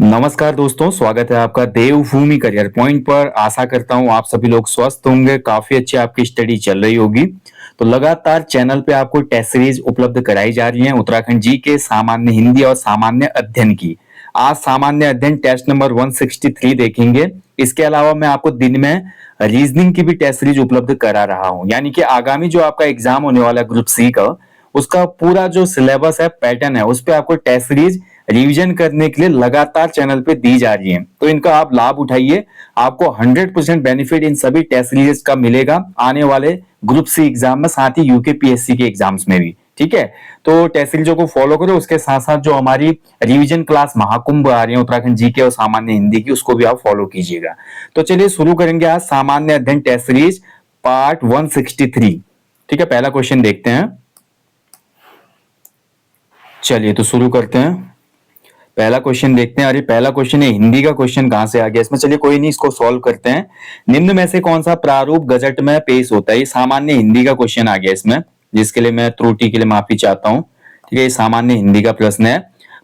नमस्कार दोस्तों, स्वागत है आपका देवभूमि करियर पॉइंट पर। आशा करता हूं आप सभी लोग स्वस्थ होंगे, काफी अच्छी आपकी स्टडी चल रही होगी। तो लगातार चैनल पे आपको टेस्ट सीरीज उपलब्ध कराई जा रही है उत्तराखंड जी के सामान्य हिंदी और सामान्य अध्ययन की। आज सामान्य अध्ययन टेस्ट नंबर 163 देखेंगे। इसके अलावा मैं आपको दिन में रीजनिंग की भी टेस्ट सीरीज उपलब्ध करा रहा हूं, यानी कि आगामी जो आपका एग्जाम होने वाला है ग्रुप सी का, उसका पूरा जो सिलेबस है, पैटर्न है, उस पर आपको टेस्ट सीरीज रिवीजन करने के लिए लगातार चैनल पे दी जा रही है। तो इनका आप लाभ उठाइए। आपको 100% बेनिफिट इन सभी टेस्ट सीरीज का मिलेगा आने वाले ग्रुप सी एग्जाम में, साथ ही यूकेपीएससी के एग्जाम्स में भी। ठीक है, तो टेस्ट सीरीजों को फॉलो करो। उसके साथ साथ जो हमारी रिवीजन क्लास महाकुंभ आ रही है उत्तराखंड जीके और सामान्य हिंदी की, उसको भी आप फॉलो कीजिएगा। तो चलिए शुरू करेंगे आज सामान्य अध्ययन टेस्ट सीरीज पार्ट 163। ठीक है, पहला क्वेश्चन देखते हैं। चलिए तो शुरू करते हैं। पहला क्वेश्चन देखते हैं। अरे पहला क्वेश्चन है, हिंदी का क्वेश्चन कहां से आ गया इसमें। चलिए कोई नहीं, इसको सॉल्व करते हैं। निम्न में से कौन सा प्रारूप गजट में पेश होता है। ये सामान्य हिंदी का क्वेश्चन आ गया इसमें, जिसके लिए मैं त्रुटि के लिए माफी चाहता हूँ। ठीक है, ये सामान्य हिंदी का प्रश्न है।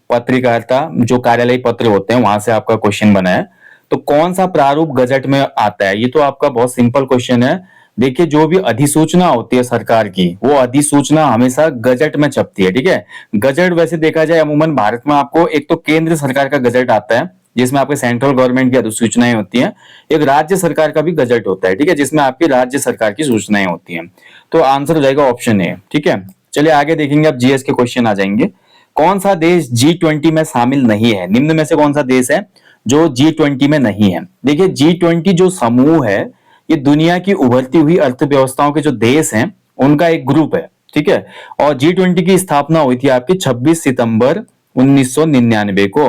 पत्रकारिता जो कार्यालय पत्र होते हैं वहां से आपका क्वेश्चन बना है। तो कौन सा प्रारूप गजट में आता है, ये तो आपका बहुत सिंपल क्वेश्चन है। देखिए, जो भी अधिसूचना होती है सरकार की, वो अधिसूचना हमेशा गजट में छपती है। ठीक है, गजट वैसे देखा जाए अमूमन भारत में आपको एक तो केंद्र सरकार का गजट आता है, जिसमें आपके सेंट्रल गवर्नमेंट की अधिसूचनाएं होती हैं। एक राज्य सरकार का भी गजट होता है, ठीक है, जिसमें आपकी राज्य सरकार की सूचनाएं होती हैं। तो आंसर हो जाएगा ऑप्शन ए। ठीक है, चलिए आगे देखेंगे। अब जीएस के क्वेश्चन आ जाएंगे। कौन सा देश G20 में शामिल नहीं है। निम्न में से कौन सा देश है जो G20 में नहीं है। देखिए, G20 जो समूह है, ये दुनिया की उभरती हुई अर्थव्यवस्थाओं के जो देश हैं उनका एक ग्रुप है। ठीक है, और G20 की स्थापना हुई थी आपकी 26 सितंबर 1999 को।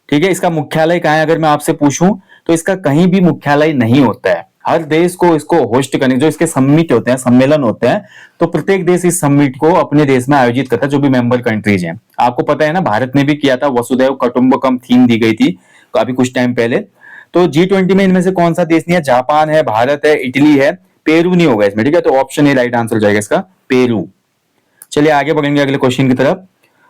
ठीक है, इसका मुख्यालय कहाँ है अगर मैं आपसे पूछूं, तो इसका कहीं भी मुख्यालय नहीं होता है। हर देश को इसको होस्ट करने, जो इसके समिट होते हैं, सम्मेलन होते हैं, तो प्रत्येक देश इस समिट को अपने देश में आयोजित करता है, जो भी मेंबर कंट्रीज हैं। आपको पता है ना, भारत ने भी किया था, वसुधैव कुटुंबकम थीम दी गई थी काफी कुछ टाइम पहले। तो G20 में इनमें से कौन सा देश नहीं है। जापान है, भारत है, इटली है, पेरू नहीं होगा इसमें। ठीक है, तो ऑप्शन ए राइट आंसर हो जाएगा इसका, पेरू। चलिए आगे बढ़ेंगे अगले क्वेश्चन की तरफ।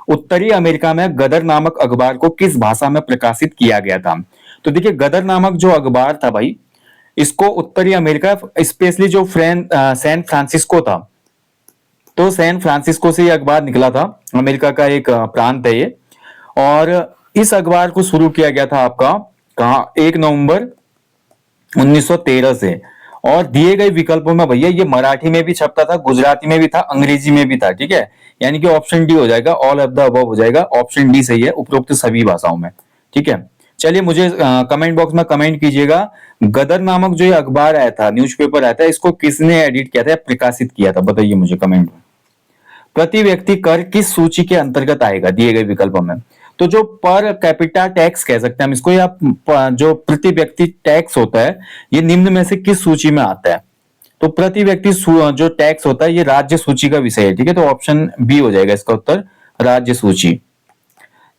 उत्तरी अमेरिका में गदर नामक अखबार को किस भाषा में प्रकाशित किया गया था। तो देखिए, गदर नामक जो अखबार था भाई, इसको उत्तरी अमेरिका, स्पेशली जो सैन फ्रांसिस्को था, तो सैन फ्रांसिस्को से ये अखबार निकला था। अमेरिका का एक प्रांत है ये। और इस अखबार को शुरू किया गया था आपका कहा 1 नवंबर 1913 से। और दिए गए विकल्पों में भैया ये मराठी में भी छपता था, गुजराती में भी था, अंग्रेजी में भी था। ठीक है, यानी कि ऑप्शन डी हो जाएगा, ऑल ऑफ द अबव हो जाएगा। ऑप्शन डी सही है, उपरोक्त सभी भाषाओं में। ठीक है, चलिए मुझे कमेंट बॉक्स में कमेंट कीजिएगा, गदर नामक जो ये अखबार आया था, न्यूज़पेपर आया था, इसको किसने एडिट किया था, प्रकाशित किया था, बताइए मुझे कमेंट में। प्रति व्यक्ति कर किस सूची के अंतर्गत आएगा दिए गए विकल्पों में। तो जो पर कैपिटा टैक्स कह सकते हैं हम इसको, या जो प्रति व्यक्ति टैक्स होता है, ये निम्न में से किस सूची में आता है। तो प्रति व्यक्ति जो टैक्स होता है, ये राज्य सूची का विषय है। ठीक है, तो ऑप्शन बी हो जाएगा इसका उत्तर, राज्य सूची।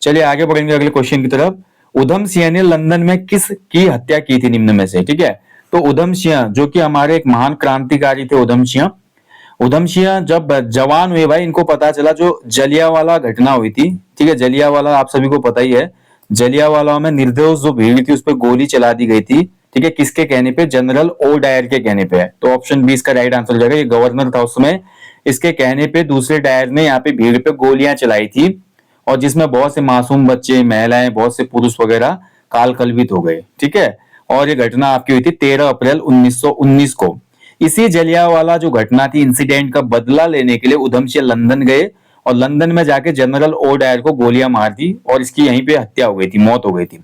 चलिए आगे बढ़ेंगे अगले क्वेश्चन की तरफ। उधम सिंह ने लंदन में किस की हत्या की थी निम्न में से। ठीक है, तो उधम सिंह जो कि हमारे एक महान क्रांतिकारी थे, उधम सिंह जब जवान हुए भाई, इनको पता चला जो जलियांवाला घटना हुई थी। ठीक है, जलियांवाला आप सभी को पता ही है। जलियांवाला में निर्दोष जो भीड़ थी उस पर गोली चला दी गई थी। ठीक है, किसके कहने पे, जनरल ओ डायर के कहने पे। तो ऑप्शन बी इसका राइट आंसर हो जाएगा। ये गवर्नर था उसमें, इसके कहने पे दूसरे डायर ने यहाँ पे भीड़ पे गोलियां चलाई थी, और जिसमें बहुत से मासूम बच्चे, महिलाएं, बहुत से पुरुष वगैरह काल कलवित हो गए। ठीक है, और ये घटना आपकी हुई थी 13 अप्रैल 1919 को। इसी जलियांवाला जो घटना थी, इंसिडेंट का बदला लेने के लिए उधम सिंह लंदन गए, और लंदन में जाके जनरल ओ डायर को गोलियां मार दी, और इसकी यहीं पे हत्या हो गई थी, मौत हो गई थी।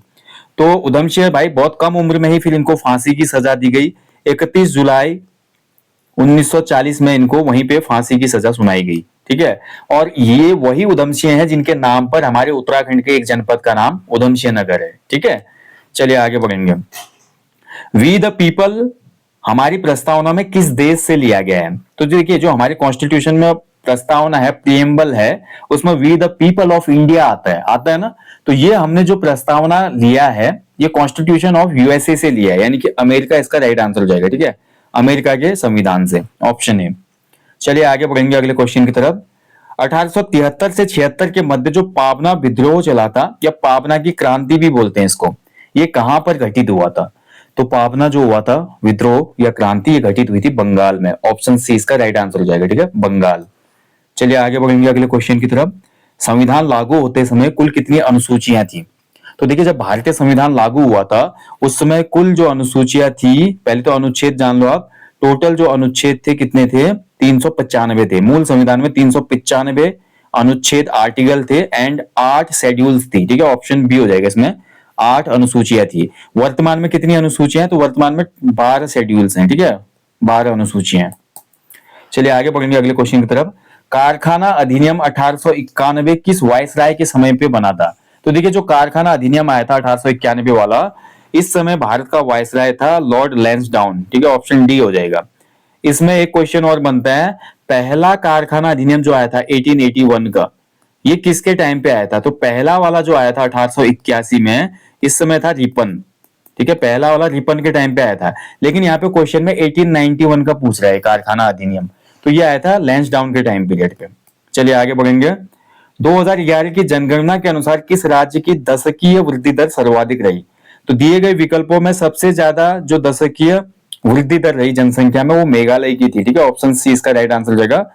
तो उधम सिंह भाई बहुत कम उम्र में ही फिर इनको फांसी की सजा दी गई। 31 जुलाई 1940 में इनको वहीं पे फांसी की सजा सुनाई गई। ठीक है, और ये वही उधम सिंह है जिनके नाम पर हमारे उत्तराखंड के एक जनपद का नाम उधम सिंह नगर है। ठीक है, चलिए आगे बढ़ेंगे। वी द पीपल हमारी प्रस्तावना में किस देश से लिया गया है। तो देखिए, जो हमारे कॉन्स्टिट्यूशन में प्रस्तावना है, प्रीएम्बल है, उसमें we the people of India आता है ना। तो ये हमने जो प्रस्तावना लिया है, ये कॉन्स्टिट्यूशन ऑफ यूएसए से लिया है, यानी कि अमेरिका इसका राइट आंसर हो जाएगा। ठीक है, अमेरिका के संविधान से, ऑप्शन ए। चलिए आगे बढ़ेंगे अगले क्वेश्चन की तरफ। 1873 से 76 के मध्य जो पाबना विद्रोह चला था, या पाबना की क्रांति भी बोलते हैं इसको, ये कहां पर घटित हुआ था? तो पाबना जो हुआ था विद्रोह या क्रांति, ये घटित हुई थी बंगाल में। ऑप्शन सी इसका राइट आंसर हो जाएगा, ठीक है, बंगाल। चलिए आगे बढ़ेंगे अगले क्वेश्चन की तरफ। संविधान लागू होते समय कुल कितनी अनुसूचियां थी? तो देखिए, जब भारतीय संविधान लागू हुआ था उस समय कुल जो अनुसूचियां थी, पहले तो अनुच्छेद जान लो आप। टोटल जो अनुच्छेद थे कितने थे? 395 थे। मूल संविधान में 395 अनुच्छेद आर्टिकल थे एंड 8 शेड्यूल्स थी, ठीक है, ऑप्शन बी हो जाएगा इसमें। 8 अनुसूचियां थी। वर्तमान में कितनी अनुसूचियां हैं? तो वर्तमान में 12 शेड्यूल्स हैं, ठीक है, 12 अनुसूचियां। चलिए आगे बढ़ेंगे अगले क्वेश्चन की तरफ। कारखाना अधिनियम 1891 किस वायसराय के समय पे बना था? तो देखिए, जो कारखाना अधिनियम आया था 1891 वाला, इस समय भारत का वायसराय था लॉर्ड लैंसडाउन, ठीक है, ऑप्शन डी हो जाएगा। इसमें एक क्वेश्चन और बनता है, पहला कारखाना अधिनियम जो आया था 1881 का, ये किसके टाइम पे आया था? तो पहला वाला जो आया था 1881 में, इस समय था रिपन, ठीक है, पहला वाला रिपन के टाइम पे आया था। लेकिन यहाँ पे क्वेश्चन में 1891 का पूछ रहा है कारखाना अधिनियम, तो ये आया था लैंसडाउन के टाइम पीरियड पे। चलिए आगे बढ़ेंगे। 2011 की जनगणना के अनुसार किस राज्य की दशकीय वृद्धि दर सर्वाधिक रही? तो दिए गए विकल्पों में सबसे ज्यादा जो दशकीय वृद्धि दर रही जनसंख्या में, वो मेघालय की थी, ठीक है, ऑप्शन सी इसका राइट आंसर हो जाएगा।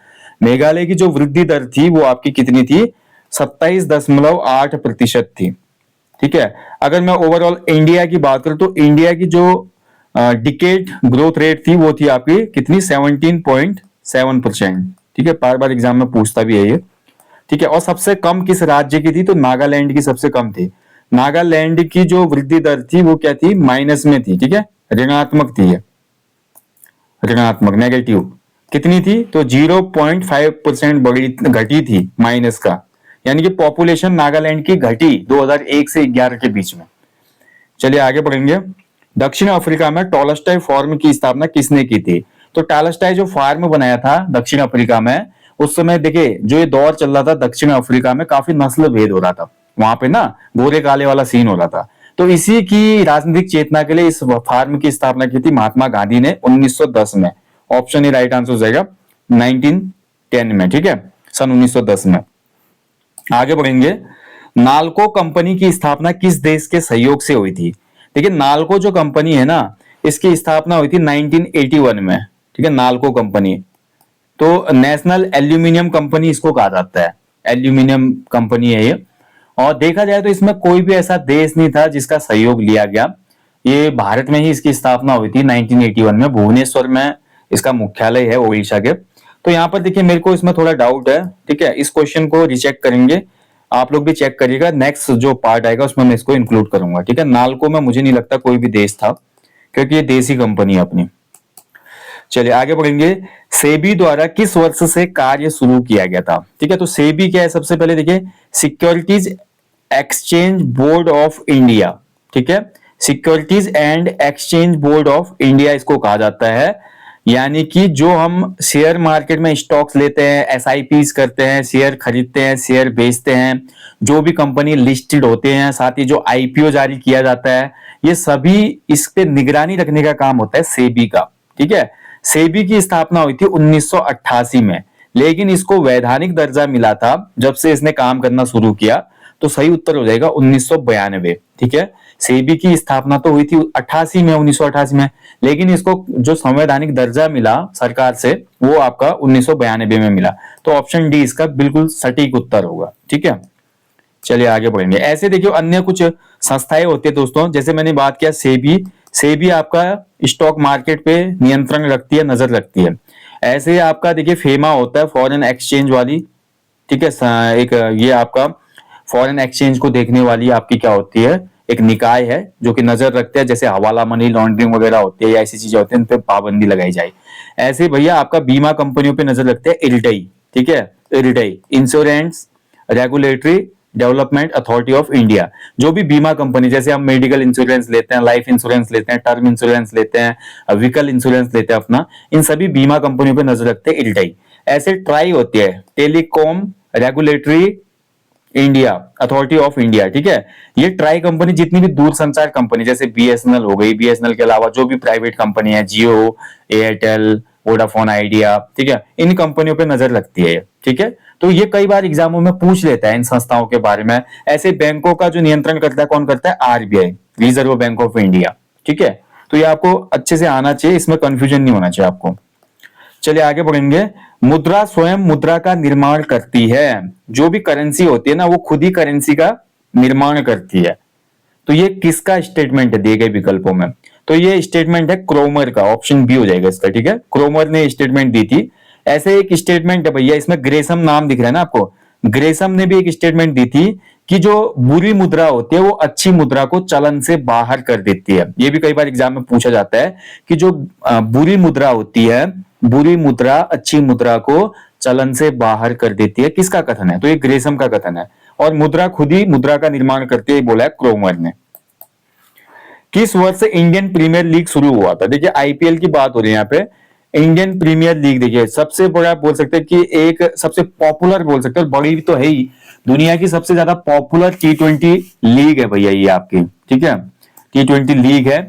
मेघालय की जो वृद्धि दर थी वो आपकी कितनी थी? 27.8% थी, ठीक है। अगर मैं ओवरऑल इंडिया की बात करूं तो इंडिया की जो डिकेड ग्रोथ रेट थी वो थी आपकी कितनी? 17.7%, ठीक है, बार बार एग्जाम में पूछता भी है ये, ठीक है। और सबसे कम किस राज्य की थी? तो नागालैंड की सबसे कम थी। नागालैंड की जो वृद्धि दर थी वो क्या थी? माइनस में थी, ठीक है, ऋणात्मक थी, ऋणात्मक, नेगेटिव। कितनी थी? तो 0.5% बढ़ी, घटी थी, माइनस का, यानी कि पॉपुलेशन नागालैंड की घटी 2001 से 11 के बीच में। चलिए आगे बढ़ेंगे। दक्षिण अफ्रीका में टॉलस्टॉय फार्म की स्थापना किसने की थी? तो टॉलस्टॉय जो फार्म बनाया था दक्षिण अफ्रीका में, उस समय देखिए जो ये दौर चल रहा था दक्षिण अफ्रीका में, काफी नस्ल भेद हो रहा था वहां पे ना, गोरे काले वाला सीन हो रहा था। तो इसी की राजनीतिक चेतना के लिए इस फार्म की स्थापना की थी महात्मा गांधी ने 1910 में। ऑप्शन ए राइट आंसर हो जाएगा, 1910 में, ठीक है, सन 1910 में। आगे बढ़ेंगे। नालको कंपनी की स्थापना किस देश के सहयोग से हुई थी? देखिए, नालको जो कंपनी है ना, इसकी स्थापना हुई थी 1981 में, ठीक है, नालको कंपनी। तो नेशनल एल्यूमिनियम कंपनी इसको कहा जाता है, एल्यूमिनियम कंपनी है ये। और देखा जाए तो इसमें कोई भी ऐसा देश नहीं था जिसका सहयोग लिया गया, ये भारत में ही इसकी स्थापना हुई थी 1981 में, भुवनेश्वर में इसका मुख्यालय है, ओडिशा के। तो यहाँ पर देखिए मेरे को इसमें थोड़ा डाउट है, ठीक है, इस क्वेश्चन को रिचेक करेंगे, आप लोग भी चेक करिएगा, नेक्स्ट जो पार्ट आएगा उसमें मैं इसको इंक्लूड करूंगा, ठीक है। नालको में मुझे नहीं लगता कोई भी देश था, क्योंकि ये देसी कंपनी है अपनी। चलिए आगे बढ़ेंगे। सेबी द्वारा किस वर्ष से कार्य शुरू किया गया था? ठीक है, तो सेबी क्या है? सबसे पहले देखिए, securities exchange board of India, ठीक है, securities and exchange board of India इसको कहा जाता है। यानी कि जो हम शेयर मार्केट में स्टॉक्स लेते हैं, एसआईपीस करते हैं, शेयर खरीदते हैं, शेयर बेचते हैं, जो भी कंपनी लिस्टेड होते हैं, साथ ही जो आईपीओ जारी किया जाता है, ये सभी इस पे निगरानी रखने का काम होता है सेबी का, ठीक है। सेबी की स्थापना हुई थी 1988 में, लेकिन इसको वैधानिक दर्जा मिला था जब से इसने काम करना शुरू किया। तो सही उत्तर हो जाएगा 1992, ठीक है। सेबी की स्थापना तो हुई थी 88 में, 1988 में, लेकिन इसको जो संवैधानिक दर्जा मिला सरकार से वो आपका 1992 में मिला। तो ऑप्शन डी इसका बिल्कुल सटीक उत्तर होगा, ठीक है। चलिए आगे बढ़ेंगे। ऐसे देखियो अन्य कुछ संस्थाएं होती है दोस्तों, जैसे मैंने बात किया सेबी, सेबी आपका स्टॉक मार्केट पे नियंत्रण रखती है, नजर रखती है। ऐसे आपका देखिए फेमा होता है फॉरेन एक्सचेंज वाली, ठीक है, एक ये आपका फॉरेन एक्सचेंज को देखने वाली आपकी क्या होती है, एक निकाय है जो कि नजर रखते हैं, जैसे हवाला मनी लॉन्ड्रिंग वगैरह होती है या ऐसी चीजें होती है, इन पे पाबंदी लगाई जाए। ऐसे भैया आपका बीमा कंपनियों पे नजर रखते हैं इरिडई, ठीक है, IRDAI, insurance regulatory development authority of India. जो भी बीमा कंपनी, जैसे हम मेडिकल इंश्योरेंस लेते हैं, लाइफ इंश्योरेंस लेते हैं, टर्म इंश्योरेंस लेते हैं, व्हीकल इंश्योरेंस लेते हैं अपना, इन सभी बीमा कंपनियों पे नजर रखते हैं इरिडई। ऐसे ट्राई होती है telecom regulatory India authority of India, ठीक है। ये ट्राई कंपनी जितनी भी दूरसंचार कंपनी, जैसे बीएसएनएल हो गई, बीएसएनएल के अलावा जो भी प्राइवेट कंपनी है, जियो, एयरटेल, वोडाफोन आइडिया, ठीक है, इन कंपनियों पे नजर रखती है, ठीक है। तो ये कई बार एग्जामों में पूछ लेता है इन संस्थाओं के बारे में। ऐसे बैंकों का जो नियंत्रण करता है कौन करता है? RBI, reserve bank of India. ठीक है, तो ये आपको अच्छे से आना चाहिए, इसमें कंफ्यूजन नहीं होना चाहिए आपको। चलिए आगे बढ़ेंगे। मुद्रा स्वयं मुद्रा का निर्माण करती है। जो भी करेंसी होती है ना, वो खुद ही करेंसी का निर्माण करती है। तो ये किसका स्टेटमेंट है दिए गए विकल्पों में? तो ये स्टेटमेंट है क्रोमर का, ऑप्शन बी हो जाएगा इसका। ठीक है, क्रोमर ने स्टेटमेंट दी थी। ऐसे एक स्टेटमेंट है भैया, इसमें ग्रेसम नाम दिख रहा है ना आपको, ग्रेसम ने भी एक स्टेटमेंट दी थी कि जो बुरी मुद्रा होती है वो अच्छी मुद्रा को चलन से बाहर कर देती है। ये भी कई बार एग्जाम में पूछा जाता है कि जो बुरी मुद्रा होती है, बुरी मुद्रा अच्छी मुद्रा को चलन से बाहर कर देती है, किसका कथन है? तो ये ग्रेसम का कथन है। और मुद्रा खुद ही मुद्रा का निर्माण करती है, बोला है क्रोमर ने। किस वर्ष से इंडियन प्रीमियर लीग शुरू हुआ था? देखिए आईपीएल की बात हो रही है यहाँ पे। इंडियन प्रीमियर लीग देखिए सबसे बड़ा बोल सकते हैं कि एक सबसे पॉपुलर बोल सकते हैं, और बड़ी भी तो है ही, दुनिया की सबसे ज्यादा पॉपुलर T20 लीग है भैया ये आपकी। ठीक है, T20 लीग है।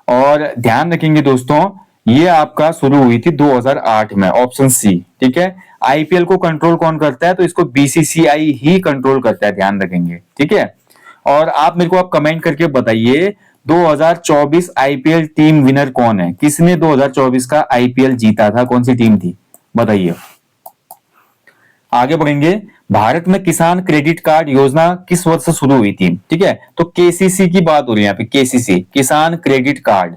और ध्यान रखेंगे दोस्तों, ये आपका शुरू हुई थी 2008 में, ऑप्शन सी। ठीक है, आईपीएल को कंट्रोल कौन करता है? तो इसको बीसीसीआई ही कंट्रोल करता है, ध्यान रखेंगे। ठीक है, और आप मेरे को आप कमेंट करके बताइए 2024 आईपीएल टीम विनर कौन है? किसने 2024 का आईपीएल जीता था? कौन सी टीम थी, बताइए। आगे बढ़ेंगे। भारत में किसान क्रेडिट कार्ड योजना किस वर्ष से शुरू हुई थी? ठीक है, तो केसीसी की बात हो रही है यहाँ पे, केसीसी, किसान क्रेडिट कार्ड।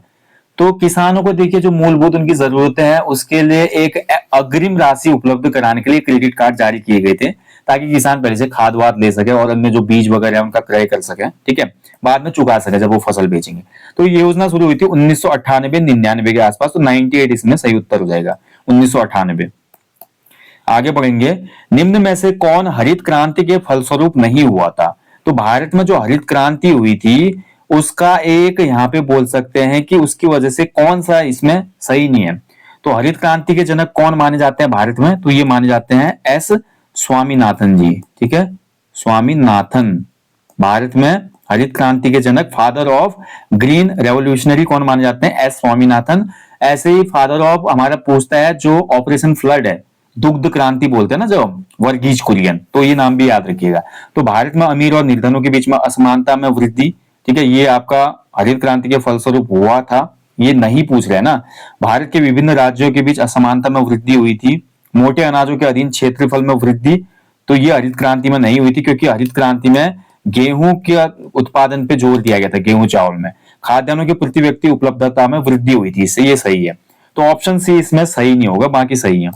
तो किसानों को देखिए जो मूलभूत उनकी जरूरतें हैं उसके लिए एक अग्रिम राशि उपलब्ध कराने के लिए क्रेडिट कार्ड जारी किए गए थे, ताकि किसान पहले से खाद वाद ले सके और अन्य जो बीज वगैरह है उनका क्रय कर सके। ठीक है, बाद में चुका सके जब वो फसल बेचेंगे। तो ये योजना शुरू हुई थी 1998-99 के आसपास। तो 98 इसमें सही उत्तर हो जाएगा, 1998। आगे बढ़ेंगे। निम्न में से कौन हरित क्रांति के फलस्वरूप नहीं हुआ था? तो भारत में जो हरित क्रांति हुई थी उसका एक यहाँ पे बोल सकते हैं कि उसकी वजह से कौन सा इसमें सही नहीं है। तो हरित क्रांति के जनक कौन माने जाते हैं भारत में? तो ये माने जाते हैं एस स्वामीनाथन जी। ठीक है, स्वामीनाथन भारत में हरित क्रांति के जनक, फादर ऑफ ग्रीन रेवोल्यूशनरी कौन माने जाते हैं? एस स्वामीनाथन। ऐसे ही फादर ऑफ हमारा पूछता है जो ऑपरेशन फ्लड है, दुग्ध क्रांति बोलते हैं ना जो, वर्गीज कुरियन। तो ये नाम भी याद रखिएगा। तो भारत में अमीर और निर्धनों के बीच में असमानता में वृद्धि, ठीक है, ये आपका हरित क्रांति के फलस्वरूप हुआ था। ये नहीं पूछ रहे ना। भारत के विभिन्न राज्यों के बीच असमानता में वृद्धि हुई थी। मोटे अनाजों के अधीन क्षेत्रफल में वृद्धि, तो ये हरित क्रांति में नहीं हुई थी, क्योंकि हरित क्रांति में गेहूं के उत्पादन पे जोर दिया गया था, गेहूं चावल में। खाद्यान्नों की प्रति व्यक्ति उपलब्धता में वृद्धि हुई थी, इससे ये सही है। तो ऑप्शन सी इसमें सही नहीं होगा, बाकी सही है।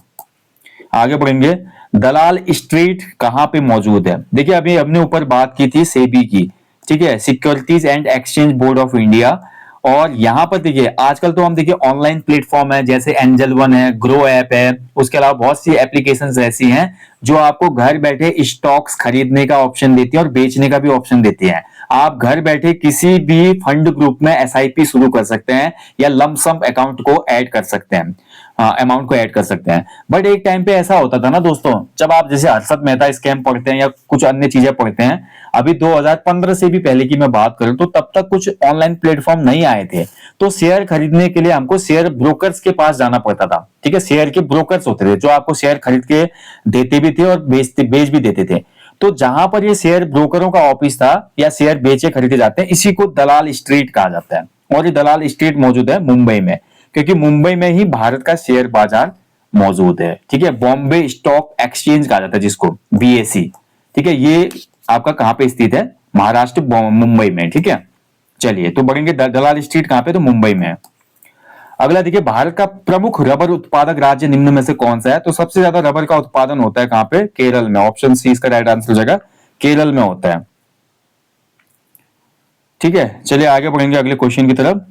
आगे बढ़ेंगे। दलाल स्ट्रीट कहां पे मौजूद है? देखिए अभी हमने ऊपर बात की थी सेबी की, ठीक है, securities and exchange board of India. और यहां पर देखिए आजकल तो हम देखिए ऑनलाइन प्लेटफॉर्म है, जैसे एंजल वन है, ग्रो ऐप है, उसके अलावा बहुत सी एप्लीकेशंस ऐसी हैं जो आपको घर बैठे स्टॉक्स खरीदने का ऑप्शन देती है और बेचने का भी ऑप्शन देती है। आप घर बैठे किसी भी फंड ग्रुप में एसआईपी शुरू कर सकते हैं या लमसम अकाउंट को ऐड कर सकते हैं, अमाउंट को ऐड कर सकते हैं। बट एक टाइम पे ऐसा होता था ना दोस्तों, जब आप जैसे हर्षद मेहता स्कैम पढ़ते हैं या कुछ अन्य चीजें पढ़ते हैं, अभी 2015 से भी पहले की मैं बात करूं तो तब तक कुछ ऑनलाइन प्लेटफॉर्म नहीं आए थे। तो शेयर खरीदने के लिए हमको शेयर ब्रोकर्स के पास जाना पड़ता था। ठीक है, शेयर के ब्रोकर्स होते थे जो आपको शेयर खरीद के देते भी थे और बेच भी देते थे। तो जहां पर ये शेयर ब्रोकरों का ऑफिस था या शेयर बेचे खरीदे जाते हैं, इसी को दलाल स्ट्रीट कहा जाता है। और ये दलाल स्ट्रीट मौजूद है मुंबई में, क्योंकि मुंबई में ही भारत का शेयर बाजार मौजूद है। ठीक है, बॉम्बे स्टॉक एक्सचेंज कहा जाता है जिसको, बीएसई। ठीक है, ये आपका कहां पे स्थित है? महाराष्ट्र, मुंबई में। ठीक है, चलिए तो बढ़ेंगे। दलाल स्ट्रीट कहां पे? तो मुंबई में है। अगला देखिए, भारत का प्रमुख रबर उत्पादक राज्य निम्न में से कौन सा है? तो सबसे ज्यादा रबर का उत्पादन होता है कहां पे? केरल में। ऑप्शन सी इसका राइट आंसर हो जाएगा, केरल में होता है। ठीक है, चलिए आगे बढ़ेंगे अगले क्वेश्चन की तरफ।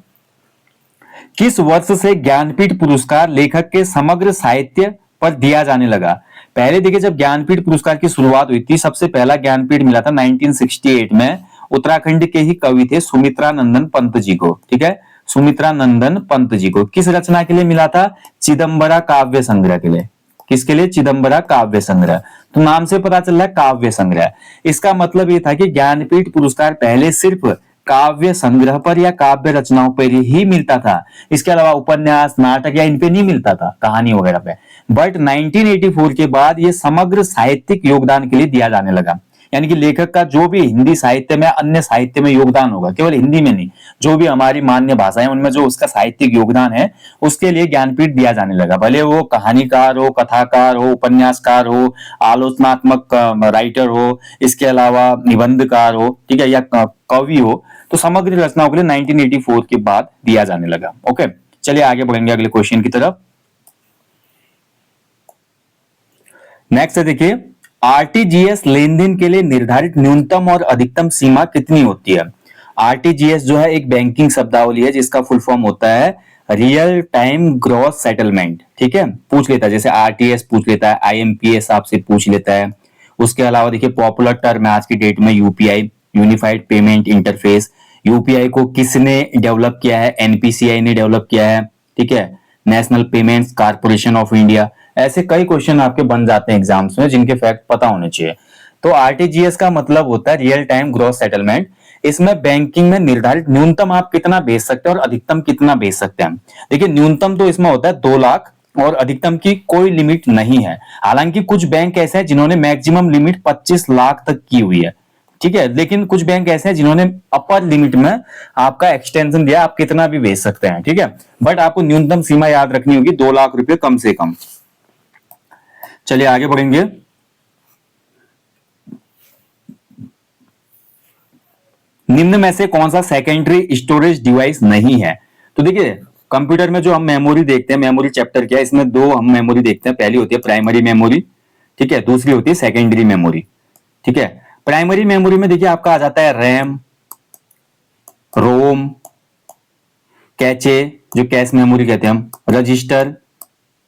किस वर्ष से ज्ञानपीठ पुरस्कार लेखक के समग्र साहित्य पर दिया जाने लगा? पहले देखिए जब ज्ञानपीठ पुरस्कार की शुरुआत हुई थी, सबसे पहला ज्ञानपीठ मिला था 1968 में। उत्तराखंड के ही कवि थे सुमित्रा नंदन पंत जी को। ठीक है, सुमित्रा नंदन पंत जी को। किस रचना के लिए मिला था? चिदम्बरा काव्य संग्रह के लिए। किसके लिए? चिदम्बरा काव्य संग्रह। तो नाम से पता चल रहा है काव्य संग्रह। इसका मतलब ये था कि ज्ञानपीठ पुरस्कार पहले सिर्फ काव्य संग्रह पर या काव्य रचनाओं पर ही मिलता था। इसके अलावा उपन्यास, नाटक या इन पे नहीं मिलता था, कहानी वगैरह पे। बट 1984 के बाद ये समग्र साहित्यिक योगदान के लिए दिया जाने लगा। यानी कि लेखक का जो भी हिंदी साहित्य में, अन्य साहित्य में योगदान होगा, केवल हिंदी में नहीं, जो भी हमारी मान्य भाषाएं उनमें जो उसका साहित्यिक योगदान है, उसके लिए ज्ञानपीठ दिया जाने लगा। भले वो कहानीकार हो, कथाकार हो, उपन्यासकार हो, आलोचनात्मक राइटर हो, इसके अलावा निबंधकार हो, ठीक है, या कवि हो, तो समग्र रचनाओं के लिए 1984 के बाद दिया जाने लगा। ओके, चलिए आगे बढ़ेंगे अगले क्वेश्चन की तरफ। नेक्स्ट है, देखिए, आरटीजीएस लेन देन के लिए निर्धारित न्यूनतम और अधिकतम सीमा कितनी होती है? आरटीजीएस जो है एक बैंकिंग शब्दावली है जिसका फुल फॉर्म होता है रियल टाइम ग्रॉस सेटलमेंट। ठीक है, पूछ लेता है, जैसे आरटीएस पूछ लेता है, आईएमपीएस आपसे पूछ लेता है। उसके अलावा देखिए पॉपुलर टर्म है आज की डेट में UPI, unified payment interface. UPI को किसने डेवलप किया है? एनपीसीआई ने डेवलप किया है। ठीक है, national payments corporation of India. ऐसे कई क्वेश्चन आपके बन जाते हैं एग्जाम्स में जिनके फैक्ट पता होने चाहिए। तो आरटीजीएस का मतलब होता है रियल टाइम ग्रॉस सेटलमेंट। इसमें बैंकिंग में निर्धारित न्यूनतम आप कितना भेज सकते हैं और अधिकतम कितना भेज सकते हैं। देखिए न्यूनतम तो इसमें होता है 2 लाख और अधिकतम की कोई लिमिट नहीं है। हालांकि कुछ बैंक ऐसे हैं जिन्होंने मैक्सिमम लिमिट 25 लाख तक की हुई है। ठीक है, लेकिन कुछ बैंक ऐसे हैं जिन्होंने अपर लिमिट में आपका एक्सटेंशन दिया, आप कितना भी भेज सकते हैं। ठीक है, बट आपको न्यूनतम सीमा याद रखनी होगी 2 लाख रुपए कम से कम। चलिए आगे बढ़ेंगे। निम्न में से कौन सा सेकेंडरी स्टोरेज डिवाइस नहीं है? तो देखिए कंप्यूटर में जो हम मेमोरी देखते हैं, मेमोरी चैप्टर क्या है, इसमें 2 हम मेमोरी देखते हैं। पहली होती है प्राइमरी मेमोरी, ठीक है, दूसरी होती है सेकेंडरी मेमोरी। ठीक है, प्राइमरी मेमोरी में देखिए आपका आ जाता है रैम, रोम, कैचे, जो कैश मेमोरी कहते हैं हम, रजिस्टर।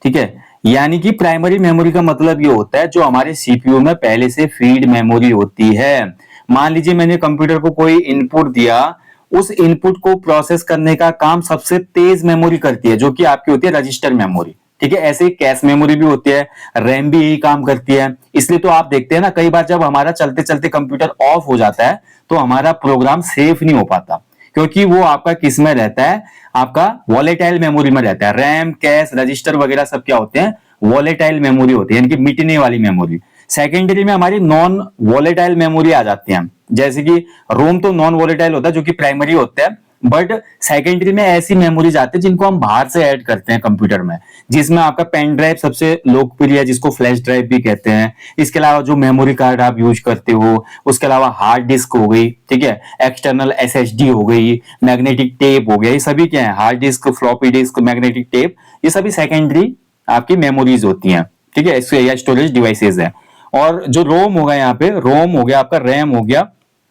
ठीक है, यानी कि प्राइमरी मेमोरी का मतलब ये होता है जो हमारे सीपीयू में पहले से फीड मेमोरी होती है। मान लीजिए मैंने कंप्यूटर को कोई इनपुट दिया, उस इनपुट को प्रोसेस करने का काम सबसे तेज मेमोरी करती है जो कि आपकी होती है रजिस्टर मेमोरी। ठीक है, ऐसे ही कैश मेमोरी भी होती है, रैम भी यही काम करती है। इसलिए तो आप देखते हैं ना कई बार जब हमारा चलते चलते कंप्यूटर ऑफ हो जाता है तो हमारा प्रोग्राम सेफ नहीं हो पाता, क्योंकि वो आपका किस में रहता है, आपका वॉलेटाइल मेमोरी में रहता है। रैम, कैश, रजिस्टर वगैरह सब क्या होते हैं? वॉलेटाइल मेमोरी होती है, यानी कि मिटने वाली मेमोरी। सेकेंडरी में हमारी नॉन वॉलेटाइल मेमोरी आ जाती है, जैसे कि रोम तो नॉन वॉलेटाइल होता है जो कि प्राइमरी होता है, बट सेकेंडरी में ऐसी मेमोरीज आती है जिनको हम बाहर से ऐड करते हैं कंप्यूटर में, जिसमें आपका पेन ड्राइव सबसे लोकप्रिय है जिसको फ्लैश ड्राइव भी कहते हैं। इसके अलावा जो मेमोरी कार्ड आप यूज करते हो, उसके अलावा हार्ड डिस्क हो गई, ठीक है, एक्सटर्नल एसएसडी हो गई, मैग्नेटिक टेप हो गया, ये सभी क्या है? Hard disk, floppy disk, magnetic tape, ये सभी सेकेंडरी आपकी मेमोरीज होती हैं। ठीक है, इसके स्टोरेज डिवाइसेज है। और जो रोम होगा, यहाँ पे रोम हो गया, आपका रैम हो गया,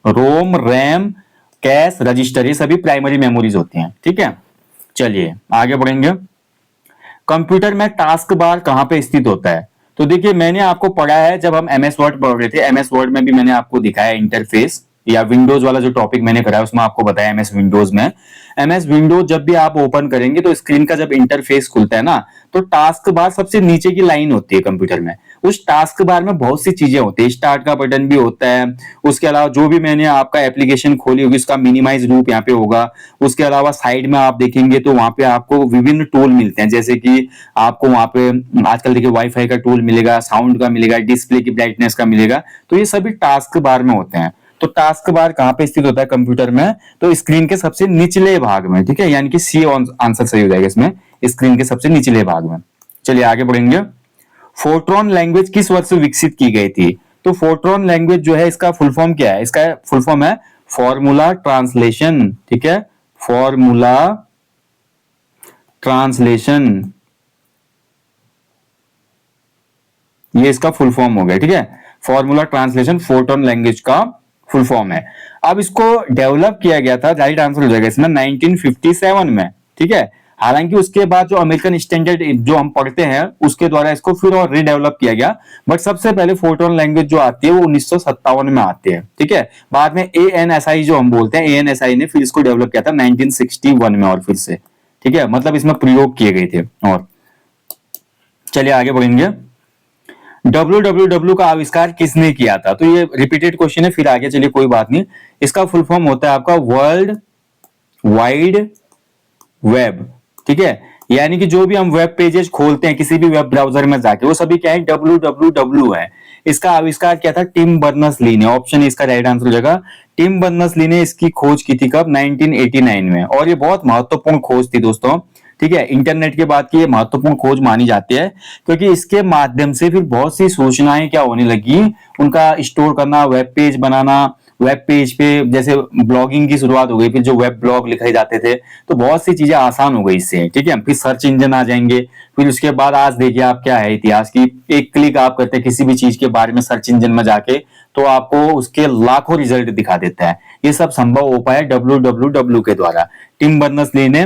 रोम, रैम, कैश, रजिस्टर, ये सभी प्राइमरी मेमोरीज होती हैं। ठीक है, चलिए आगे बढ़ेंगे। कंप्यूटर में टास्क बार कहां पे स्थित होता है? तो देखिए मैंने आपको पढ़ा है जब हम एमएस वर्ड पढ़ रहे थे, एमएस वर्ड में भी मैंने आपको दिखाया इंटरफेस, या विंडोज वाला जो टॉपिक मैंने कराया उसमें आपको बताया एमएस विंडोज में। एमएस विंडोज जब भी आप ओपन करेंगे तो स्क्रीन का जब इंटरफेस खुलता है ना, तो टास्क बार सबसे नीचे की लाइन होती है कंप्यूटर में। उस टास्क बार में बहुत सी चीजें होती है, स्टार्ट का बटन भी होता है, उसके अलावा जो भी मैंने आपका एप्लीकेशन खोली होगी उसका मिनिमाइज रूप यहाँ पे होगा। उसके अलावा साइड में आप देखेंगे तो वहां पे आपको विभिन्न टूल मिलते हैं, जैसे कि आपको वहां पे आजकल देखिए वाईफाई का टूल मिलेगा, साउंड का मिलेगा, डिस्प्ले की ब्राइटनेस का मिलेगा, तो ये सभी टास्क बार में होते हैं। तो टास्क बार कहां पे स्थित होता है कंप्यूटर में? तो स्क्रीन के सबसे निचले भाग में। ठीक है, यानी कि सी आंसर सही हो जाएगा इसमें, स्क्रीन के सबसे निचले भाग में। चलिए आगे बढ़ेंगे। फोर्ट्रॉन लैंग्वेज किस वर्ष विकसित की गई थी? तो फोर्ट्रॉन लैंग्वेज जो है इसका फुल फॉर्म क्या है? इसका फुल फॉर्म है फॉर्मूला ट्रांसलेशन। ठीक है, फॉर्मूला ट्रांसलेशन, ये इसका फुल फॉर्म हो गया। ठीक है, फॉर्मूला ट्रांसलेशन फोर्ट्रॉन लैंग्वेज का फुल फॉर्म है। अब इसको डेवलप किया गया था, राइट आंसर हो जाएगा इसमें, 1957 में। ठीक है, हालांकि उसके बाद जो अमेरिकन स्टैंडर्ड जो हम पढ़ते हैं उसके द्वारा इसको फिर और रीडेवलप किया गया, बट सबसे पहले फोर्ट्रॉन लैंग्वेज जो आती है वो 1957 में आती है। ठीक है, बाद में एएनएसआई जो हम बोलते हैं, एएनएसआई ने फिर इसको डेवलप किया था 1961 में और फिर से। ठीक है, मतलब इसमें प्रयोग किए गए थे। और चलिए आगे बढ़ेंगे। WWW का आविष्कार किसने किया था? तो ये रिपीटेड क्वेश्चन है, फिर आगे चलिए कोई बात नहीं। इसका फुल फॉर्म होता है आपका वर्ल्ड वाइड वेब, ठीक है। यानी कि जो भी हम वेब पेजेस खोलते हैं किसी भी वेब ब्राउजर में जाके, वो सभी क्या है, WWW है। इसका आविष्कार क्या था? टिम बर्नर्स ली ने। ऑप्शन इसका राइट आंसर हो जाएगा। टिम बर्नर्स ली ने इसकी खोज की थी कब? 1989 में। और ये बहुत महत्वपूर्ण खोज थी दोस्तों, ठीक है। इंटरनेट के बाद की ये महत्वपूर्ण खोज मानी जाती है, क्योंकि इसके माध्यम से फिर बहुत सी सूचनाएं क्या होने लगी, उनका स्टोर करना, वेब पेज बनाना, वेब पेज पे जैसे ब्लॉगिंग की शुरुआत हो गई, फिर जो वेब ब्लॉग लिखे जाते थे, तो बहुत सी चीजें आसान हो गई इससे, ठीक है। फिर सर्च इंजन आ जाएंगे, फिर उसके बाद आज देखिए आप क्या है इतिहास की, एक क्लिक आप करते हैं किसी भी चीज के बारे में सर्च इंजन में जाके, तो आपको उसके लाखों रिजल्ट दिखा देता है। ये सब संभव हो पाया WWW के द्वारा। टिम बर्नर्स-ली ने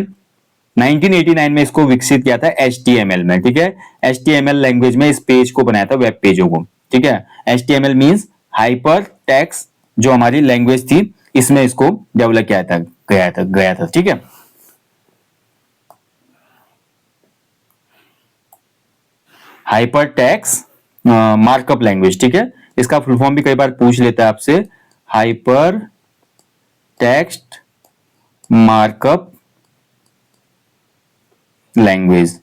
1989 में इसको विकसित किया था HTML में, ठीक है। HTML लैंग्वेज में इस पेज को बनाया था, वेब पेजों को, ठीक है। HTML मींस हाइपर टेक्स्ट, जो हमारी लैंग्वेज थी, इसमें इसको डेवलप किया था, गया था, ठीक है। हाइपर टेक्स्ट मार्कअप लैंग्वेज, ठीक है। इसका फुल फॉर्म भी कई बार पूछ लेता है आपसे, हाइपर टेक्स्ट मार्कअप लैंग्वेज,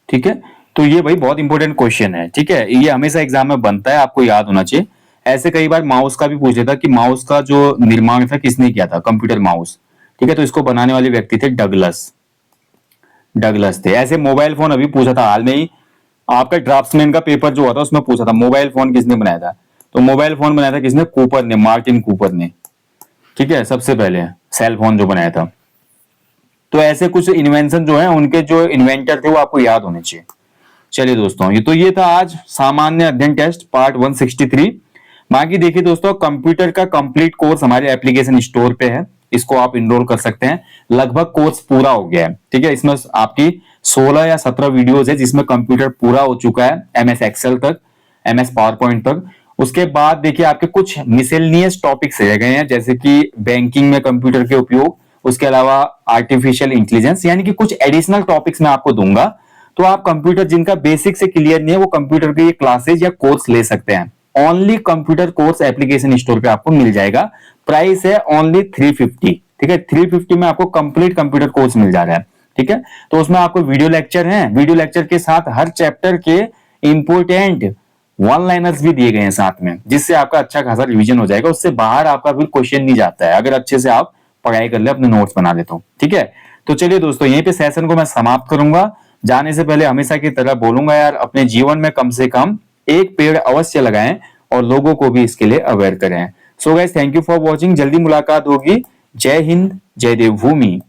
ठीक है। तो ये भाई बहुत इंपॉर्टेंट क्वेश्चन है, ठीक है। ये हमेशा एग्जाम में बनता है, आपको याद होना चाहिए। ऐसे कई बार माउस का भी पूछ लेता कि माउस का जो निर्माण था किसने किया था, कंप्यूटर माउस, ठीक है। तो इसको बनाने वाले व्यक्ति थे डगलस, डगलस थे। ऐसे मोबाइल फोन अभी पूछा था हाल में ही, आपका ड्राफ्ट्समैन का पेपर जो हुआ था उसमें पूछा था मोबाइल फोन किसने बनाया था। तो मोबाइल फोन बनाया था किसने? कूपर ने, मार्टिन कूपर ने, ठीक है। सबसे पहले सेल फोन जो बनाया था। तो ऐसे कुछ इन्वेंशन जो है, उनके जो इन्वेंटर थे वो आपको याद होने चाहिए। चलिए दोस्तों, ये था आज सामान्य अध्ययन टेस्ट पार्ट 163। बाकी देखिए दोस्तों, कंप्यूटर का कंप्लीट कोर्स हमारे एप्लीकेशन स्टोर पे है, इसको आप इनरोल कर सकते हैं। लगभग कोर्स पूरा हो गया है, ठीक है। इसमें आपकी 16 या 17 वीडियोस है जिसमें कंप्यूटर पूरा हो चुका है, MS एक्सेल तक, MS पावर पॉइंट तक। उसके बाद देखिए आपके कुछ मिसेलनियस टॉपिक्स रह गए हैं, जैसे कि बैंकिंग में कंप्यूटर के उपयोग, उसके अलावा आर्टिफिशियल इंटेलिजेंस, यानी कि कुछ एडिशनल टॉपिक्स मैं आपको दूंगा। तो आप कंप्यूटर जिनका बेसिक से क्लियर नहीं है, वो कंप्यूटर के ये क्लासेज या कोर्स ले सकते हैं। Only computer course application store पे आपको मिल जाएगा। प्राइस है ओनली 350, ठीक है। 350 में आपको कंप्लीट कंप्यूटर कोर्स मिल जा रहा है, ठीक है। तो उसमें आपको वीडियो लेक्चर है, वीडियो लेक्चर के साथ हर चैप्टर के इंपोर्टेंट वन लाइनर्स भी दिए गए हैं साथ में, जिससे आपका अच्छा खासा रिवीजन हो जाएगा। उससे बाहर आपका फिर क्वेश्चन नहीं जाता है, अगर अच्छे से आप पढ़ाई कर ले, अपने नोट्स बना ले तो, ठीक है। तो चलिए दोस्तों, यहीं पे सेशन को मैं समाप्त करूंगा। जाने से पहले हमेशा की तरह बोलूंगा यार, अपने जीवन में कम से कम एक पेड़ अवश्य लगाएं और लोगों को भी इसके लिए अवेयर करें। So guys, thank you for watching. जल्दी मुलाकात होगी। जय हिंद, जय देवभूमि।